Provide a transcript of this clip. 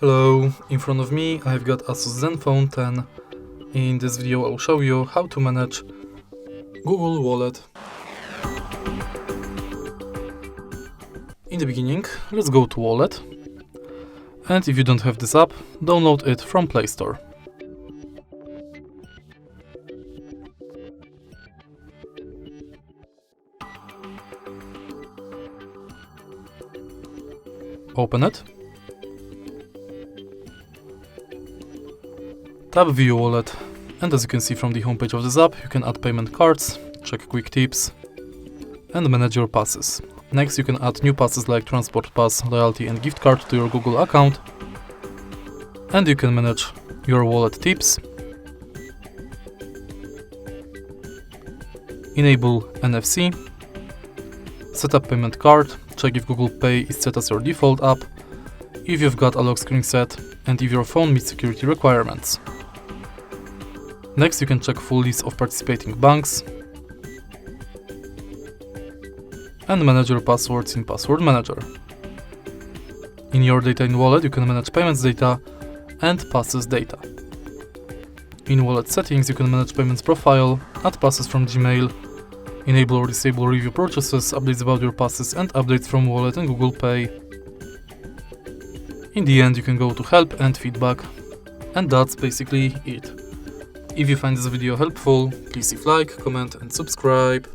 Hello, in front of me I've got ASUS Zenfone 10. In this video I'll show you how to manage Google Wallet. In the beginning, let's go to Wallet, and if you don't have this app, download it from Play Store. Open it. Tap View Wallet, and as you can see from the homepage of this app, you can add payment cards, check quick tips, and manage your passes. Next, you can add new passes like transport pass, loyalty and gift card to your Google account, and you can manage your wallet tips, enable NFC, set up payment card, check if Google Pay is set as your default app, if you've got a lock screen set, and if your phone meets security requirements. Next, you can check full list of participating banks and manage your passwords in Password Manager. In your data in Wallet, you can manage payments data and passes data. In Wallet settings, you can manage payments profile, add passes from Gmail, enable or disable review purchases, updates about your passes, and updates from Wallet and Google Pay. In the end, you can go to help and feedback, and that's basically it. If you find this video helpful, please leave like, comment and subscribe.